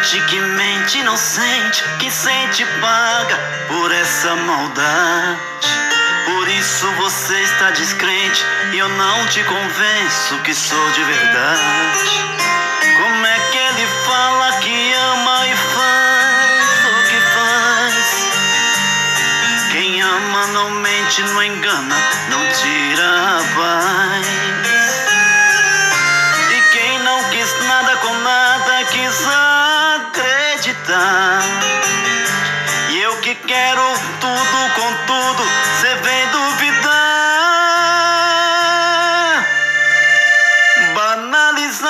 gente que mente não sente, quem sente paga por essa maldade. Por isso você está descrente e eu não te convenço que sou de verdade. Como é que ele fala que ama e faz o que faz? Quem ama não mente, não engana, não tira a paz. E quem não quis nada com nada quis acreditar. E eu que quero tudo com tudo, cê vem duvidar. Banalizaram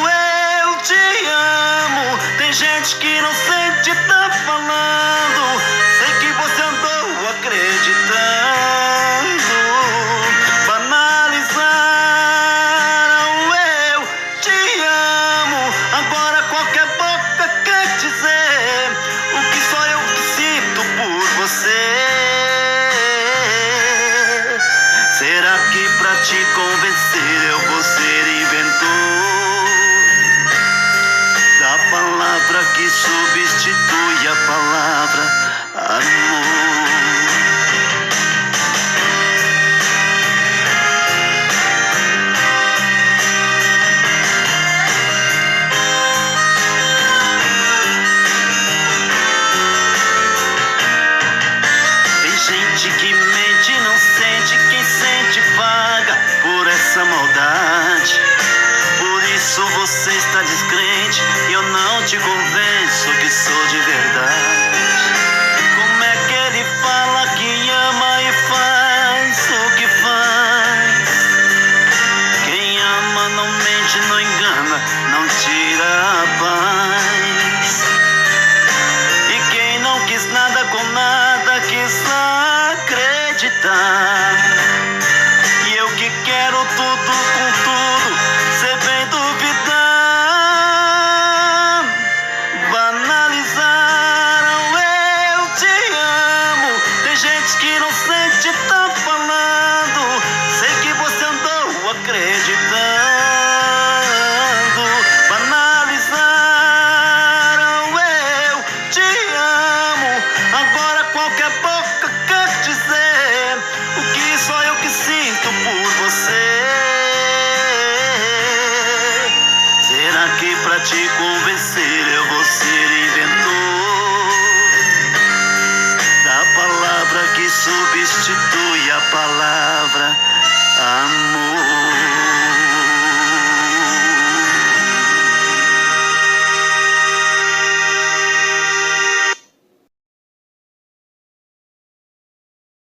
eu te amo. Tem gente que não sente, tá falando. Sei que você andou acreditando. Banalizaram eu te amo. Agora qualquer boca quer dizer o que só eu que sinto por você. Será que pra te convencer eu vou ser inventor da palavra que substitui a palavra amor? Tem gente que mente, não sente, quem sente paga por essa maldade. Por isso você está descrente e eu não te convenço que sou de verdade. Como é que ele fala que ama e faz o que faz? Quem ama não mente, não engana, não tira a paz. E quem não quis nada com nada quis acreditar. E eu que quero tudo com tudo, cê vem duvidar. Banalizaram eu te amo. Tem gente que não sente, tá falando. Sei que você andou acreditando. Banalizaram eu te amo. Agora qualquer boca quer dizer o que só eu que sinto por você. Será que pra te convencer eu vou ser inventor da palavra que substitui a palavra amor?